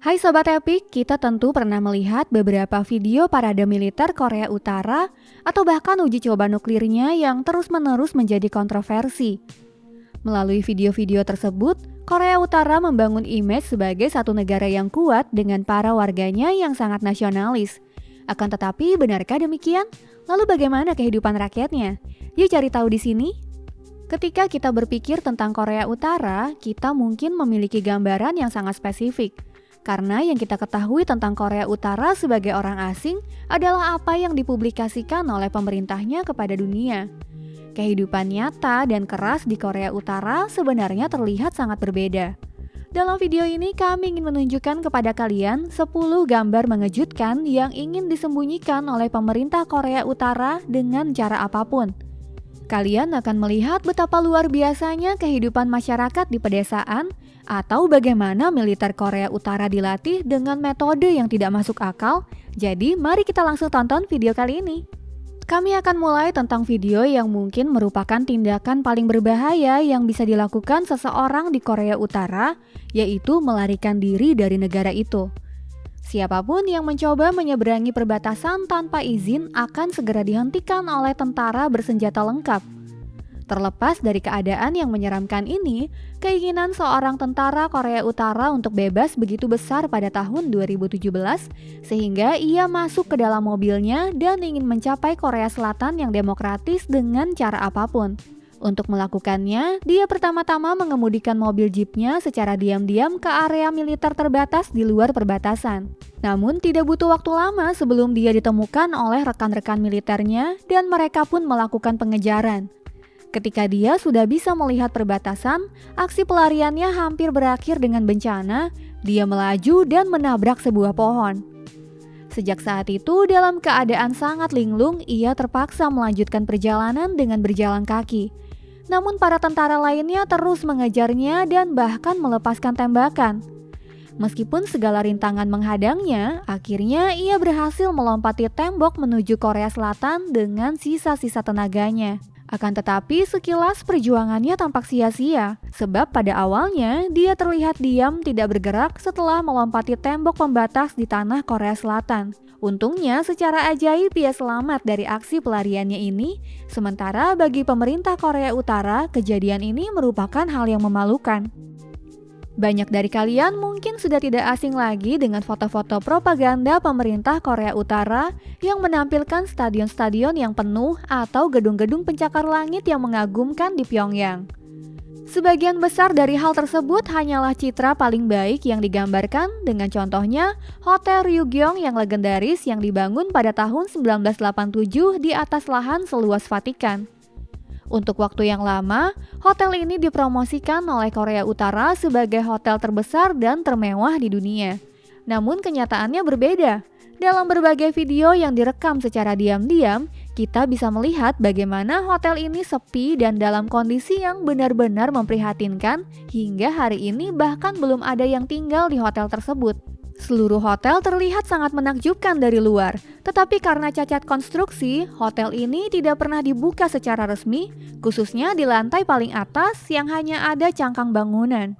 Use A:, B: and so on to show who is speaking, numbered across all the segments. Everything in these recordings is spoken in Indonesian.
A: Hai Sobat Epic, kita tentu pernah melihat beberapa video parade militer Korea Utara atau bahkan uji coba nuklirnya yang terus-menerus menjadi kontroversi. Melalui video-video tersebut, Korea Utara membangun image sebagai satu negara yang kuat dengan para warganya yang sangat nasionalis. Akan tetapi, benarkah demikian? Lalu bagaimana kehidupan rakyatnya? Yuk cari tahu di sini. Ketika kita berpikir tentang Korea Utara, kita mungkin memiliki gambaran yang sangat spesifik. Karena yang kita ketahui tentang Korea Utara sebagai orang asing adalah apa yang dipublikasikan oleh pemerintahnya kepada dunia. Kehidupan nyata dan keras di Korea Utara sebenarnya terlihat sangat berbeda. Dalam video ini kami ingin menunjukkan kepada kalian 10 gambar mengejutkan yang ingin disembunyikan oleh pemerintah Korea Utara dengan cara apapun. Kalian akan melihat betapa luar biasanya kehidupan masyarakat di pedesaan atau bagaimana militer Korea Utara dilatih dengan metode yang tidak masuk akal. Jadi mari kita langsung tonton video kali ini. Kami akan mulai tentang video yang mungkin merupakan tindakan paling berbahaya yang bisa dilakukan seseorang di Korea Utara, yaitu melarikan diri dari negara itu. Siapapun yang mencoba menyeberangi perbatasan tanpa izin akan segera dihentikan oleh tentara bersenjata lengkap. Terlepas dari keadaan yang menyeramkan ini, keinginan seorang tentara Korea Utara untuk bebas begitu besar pada tahun 2017, sehingga ia masuk ke dalam mobilnya dan ingin mencapai Korea Selatan yang demokratis dengan cara apapun. Untuk melakukannya, dia pertama-tama mengemudikan mobil jeepnya secara diam-diam ke area militer terbatas di luar perbatasan. Namun tidak butuh waktu lama sebelum dia ditemukan oleh rekan-rekan militernya dan mereka pun melakukan pengejaran. Ketika dia sudah bisa melihat perbatasan, aksi pelariannya hampir berakhir dengan bencana. Dia melaju dan menabrak sebuah pohon. Sejak saat itu, dalam keadaan sangat linglung, ia terpaksa melanjutkan perjalanan dengan berjalan kaki. Namun para tentara lainnya terus mengejarnya dan bahkan melepaskan tembakan. Meskipun segala rintangan menghadangnya, akhirnya ia berhasil melompati tembok menuju Korea Selatan dengan sisa-sisa tenaganya. Akan tetapi sekilas perjuangannya tampak sia-sia, sebab pada awalnya dia terlihat diam tidak bergerak setelah melompati tembok pembatas di tanah Korea Selatan. Untungnya secara ajaib ia selamat dari aksi pelariannya ini, sementara bagi pemerintah Korea Utara kejadian ini merupakan hal yang memalukan. Banyak dari kalian mungkin sudah tidak asing lagi dengan foto-foto propaganda pemerintah Korea Utara yang menampilkan stadion-stadion yang penuh atau gedung-gedung pencakar langit yang mengagumkan di Pyongyang. Sebagian besar dari hal tersebut hanyalah citra paling baik yang digambarkan, dengan contohnya Hotel Ryugyong yang legendaris yang dibangun pada tahun 1987 di atas lahan seluas Vatikan. Untuk waktu yang lama, hotel ini dipromosikan oleh Korea Utara sebagai hotel terbesar dan termewah di dunia. Namun kenyataannya berbeda. Dalam berbagai video yang direkam secara diam-diam, kita bisa melihat bagaimana hotel ini sepi dan dalam kondisi yang benar-benar memprihatinkan, hingga hari ini bahkan belum ada yang tinggal di hotel tersebut. Seluruh hotel terlihat sangat menakjubkan dari luar, tetapi karena cacat konstruksi, hotel ini tidak pernah dibuka secara resmi, khususnya di lantai paling atas yang hanya ada cangkang bangunan.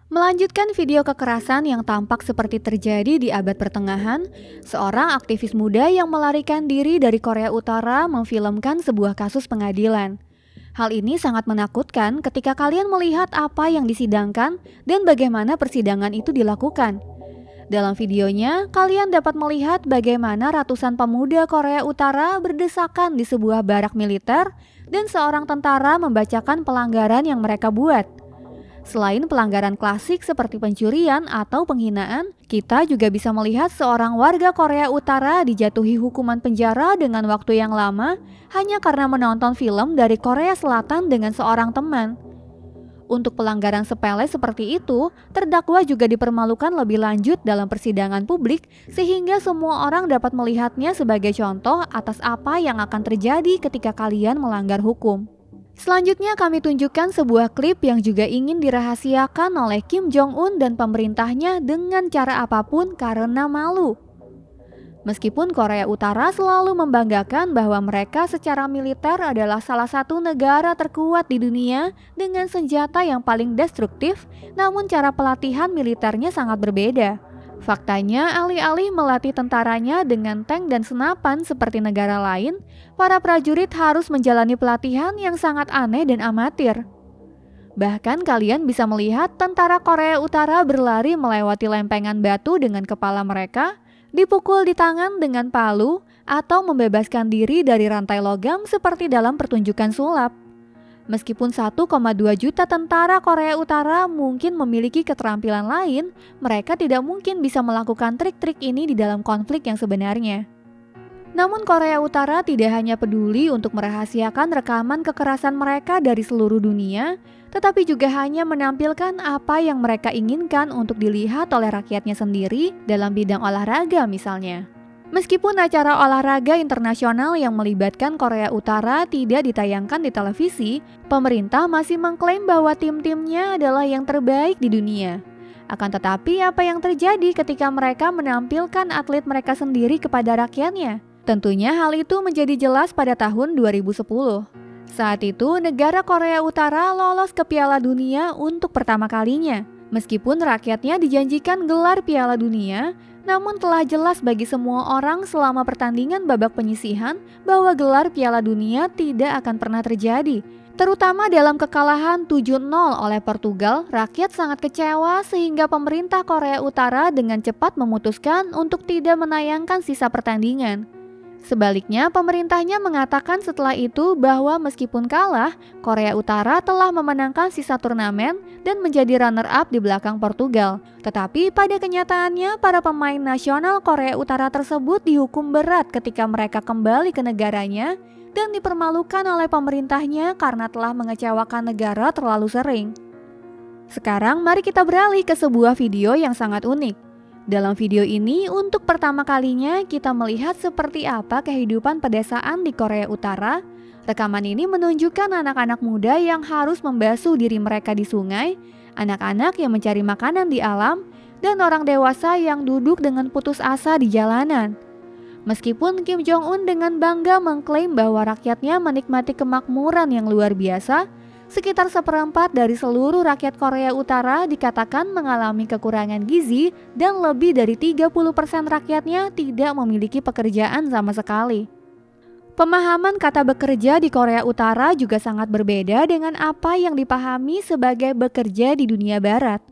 A: Melanjutkan video kekerasan yang tampak seperti terjadi di abad pertengahan, seorang aktivis muda yang melarikan diri dari Korea Utara memfilmkan sebuah kasus pengadilan. Hal ini sangat menakutkan ketika kalian melihat apa yang disidangkan dan bagaimana persidangan itu dilakukan. Dalam videonya, kalian dapat melihat bagaimana ratusan pemuda Korea Utara berdesakan di sebuah barak militer dan seorang tentara membacakan pelanggaran yang mereka buat. Selain pelanggaran klasik seperti pencurian atau penghinaan, kita juga bisa melihat seorang warga Korea Utara dijatuhi hukuman penjara dengan waktu yang lama hanya karena menonton film dari Korea Selatan dengan seorang teman. Untuk pelanggaran sepele seperti itu, terdakwa juga dipermalukan lebih lanjut dalam persidangan publik sehingga semua orang dapat melihatnya sebagai contoh atas apa yang akan terjadi ketika kalian melanggar hukum. Selanjutnya kami tunjukkan sebuah klip yang juga ingin dirahasiakan oleh Kim Jong-un dan pemerintahnya dengan cara apapun karena malu. Meskipun Korea Utara selalu membanggakan bahwa mereka secara militer adalah salah satu negara terkuat di dunia dengan senjata yang paling destruktif, namun cara pelatihan militernya sangat berbeda. Faktanya, alih-alih melatih tentaranya dengan tank dan senapan seperti negara lain, para prajurit harus menjalani pelatihan yang sangat aneh dan amatir. Bahkan kalian bisa melihat tentara Korea Utara berlari melewati lempengan batu dengan kepala mereka, dipukul di tangan dengan palu, atau membebaskan diri dari rantai logam seperti dalam pertunjukan sulap. Meskipun 1,2 juta tentara Korea Utara mungkin memiliki keterampilan lain, mereka tidak mungkin bisa melakukan trik-trik ini di dalam konflik yang sebenarnya. Namun Korea Utara tidak hanya peduli untuk merahasiakan rekaman kekerasan mereka dari seluruh dunia, tetapi juga hanya menampilkan apa yang mereka inginkan untuk dilihat oleh rakyatnya sendiri dalam bidang olahraga misalnya. Meskipun acara olahraga internasional yang melibatkan Korea Utara tidak ditayangkan di televisi, pemerintah masih mengklaim bahwa tim-timnya adalah yang terbaik di dunia. Akan tetapi apa yang terjadi ketika mereka menampilkan atlet mereka sendiri kepada rakyatnya? Tentunya hal itu menjadi jelas pada tahun 2010. Saat itu, negara Korea Utara lolos ke Piala Dunia untuk pertama kalinya. Meskipun rakyatnya dijanjikan gelar Piala Dunia, namun telah jelas bagi semua orang selama pertandingan babak penyisihan bahwa gelar Piala Dunia tidak akan pernah terjadi. Terutama dalam kekalahan 7-0 oleh Portugal, rakyat sangat kecewa sehingga pemerintah Korea Utara dengan cepat memutuskan untuk tidak menayangkan sisa pertandingan. Sebaliknya, pemerintahnya mengatakan setelah itu bahwa meskipun kalah, Korea Utara telah memenangkan sisa turnamen dan menjadi runner-up di belakang Portugal. Tetapi pada kenyataannya, para pemain nasional Korea Utara tersebut dihukum berat ketika mereka kembali ke negaranya dan dipermalukan oleh pemerintahnya karena telah mengecewakan negara terlalu sering. Sekarang mari kita beralih ke sebuah video yang sangat unik. Dalam video ini, untuk pertama kalinya kita melihat seperti apa kehidupan pedesaan di Korea Utara. Rekaman ini menunjukkan anak-anak muda yang harus membasuh diri mereka di sungai, anak-anak yang mencari makanan di alam, dan orang dewasa yang duduk dengan putus asa di jalanan. Meskipun Kim Jong-un dengan bangga mengklaim bahwa rakyatnya menikmati kemakmuran yang luar biasa, sekitar 1/4 dari seluruh rakyat Korea Utara dikatakan mengalami kekurangan gizi dan lebih dari 30% rakyatnya tidak memiliki pekerjaan sama sekali. Pemahaman kata bekerja di Korea Utara juga sangat berbeda dengan apa yang dipahami sebagai bekerja di dunia barat.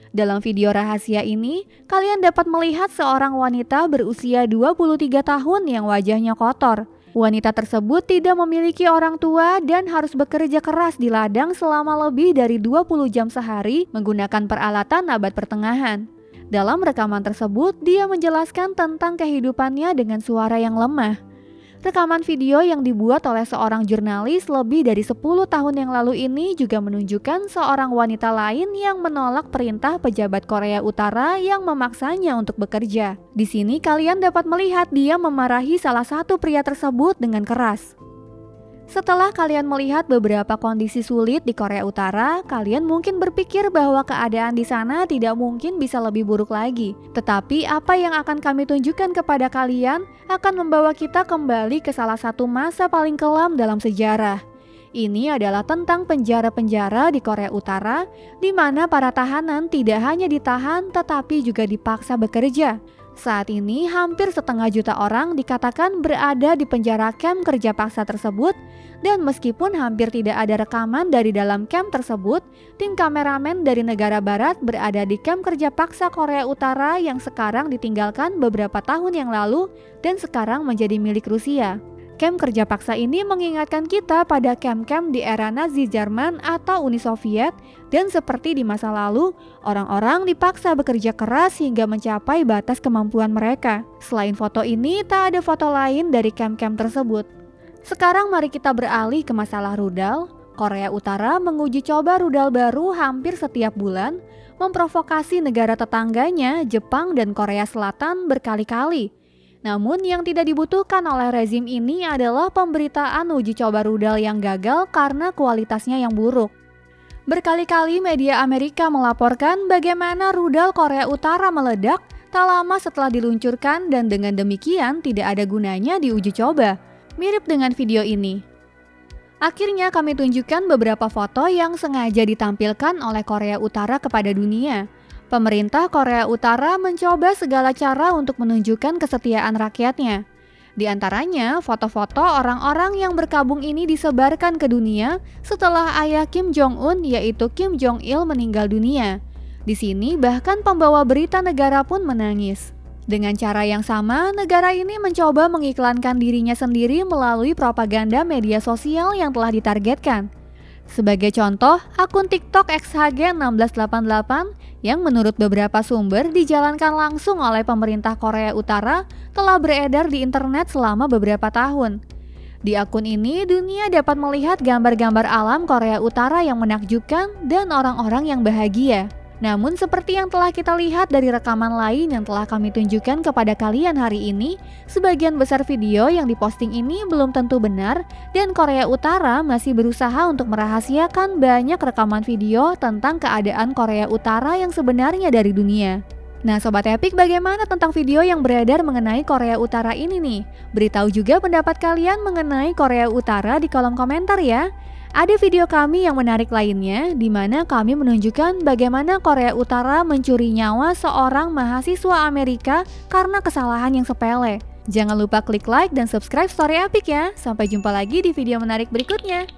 A: Dalam video rahasia ini, kalian dapat melihat seorang wanita berusia 23 tahun yang wajahnya kotor. Wanita tersebut tidak memiliki orang tua dan harus bekerja keras di ladang selama lebih dari 20 jam sehari menggunakan peralatan abad pertengahan. Dalam rekaman tersebut, dia menjelaskan tentang kehidupannya dengan suara yang lemah. Rekaman video yang dibuat oleh seorang jurnalis lebih dari 10 tahun yang lalu ini juga menunjukkan seorang wanita lain yang menolak perintah pejabat Korea Utara yang memaksanya untuk bekerja. Di sini kalian dapat melihat dia memarahi salah satu pria tersebut dengan keras. Setelah kalian melihat beberapa kondisi sulit di Korea Utara, kalian mungkin berpikir bahwa keadaan di sana tidak mungkin bisa lebih buruk lagi. Tetapi apa yang akan kami tunjukkan kepada kalian akan membawa kita kembali ke salah satu masa paling kelam dalam sejarah. Ini adalah tentang penjara-penjara di Korea Utara, di mana para tahanan tidak hanya ditahan tetapi juga dipaksa bekerja. Saat ini hampir 1,5 juta orang dikatakan berada di penjara kamp kerja paksa tersebut, dan meskipun hampir tidak ada rekaman dari dalam kamp tersebut, tim kameramen dari negara barat berada di kamp kerja paksa Korea Utara yang sekarang ditinggalkan beberapa tahun yang lalu dan sekarang menjadi milik Rusia. Kamp kerja paksa ini mengingatkan kita pada kamp-kamp di era Nazi Jerman atau Uni Soviet, dan seperti di masa lalu, orang-orang dipaksa bekerja keras hingga mencapai batas kemampuan mereka. Selain foto ini, tak ada foto lain dari kamp-kamp tersebut. Sekarang mari kita beralih ke masalah rudal. Korea Utara menguji coba rudal baru hampir setiap bulan, memprovokasi negara tetangganya, Jepang dan Korea Selatan berkali-kali. Namun yang tidak dibutuhkan oleh rezim ini adalah pemberitaan uji coba rudal yang gagal karena kualitasnya yang buruk. Berkali-kali media Amerika melaporkan bagaimana rudal Korea Utara meledak tak lama setelah diluncurkan dan dengan demikian tidak ada gunanya diuji coba. Mirip dengan video ini. Akhirnya kami tunjukkan beberapa foto yang sengaja ditampilkan oleh Korea Utara kepada dunia. Pemerintah Korea Utara mencoba segala cara untuk menunjukkan kesetiaan rakyatnya. Di antaranya, foto-foto orang-orang yang berkabung ini disebarkan ke dunia setelah ayah Kim Jong-un yaitu Kim Jong-il meninggal dunia. Di sini bahkan pembawa berita negara pun menangis. Dengan cara yang sama, negara ini mencoba mengiklankan dirinya sendiri melalui propaganda media sosial yang telah ditargetkan. Sebagai contoh, akun TikTok XHG1688 yang menurut beberapa sumber dijalankan langsung oleh pemerintah Korea Utara telah beredar di internet selama beberapa tahun. Di akun ini, dunia dapat melihat gambar-gambar alam Korea Utara yang menakjubkan dan orang-orang yang bahagia. Namun seperti yang telah kita lihat dari rekaman lain yang telah kami tunjukkan kepada kalian hari ini, sebagian besar video yang diposting ini belum tentu benar dan Korea Utara masih berusaha untuk merahasiakan banyak rekaman video tentang keadaan Korea Utara yang sebenarnya dari dunia. Nah Sobat Epic, bagaimana tentang video yang beredar mengenai Korea Utara ini nih? Beritahu juga pendapat kalian mengenai Korea Utara di kolom komentar ya. Ada video kami yang menarik lainnya, di mana kami menunjukkan bagaimana Korea Utara mencuri nyawa seorang mahasiswa Amerika karena kesalahan yang sepele. Jangan lupa klik like dan subscribe Story Epic ya. Sampai jumpa lagi di video menarik berikutnya.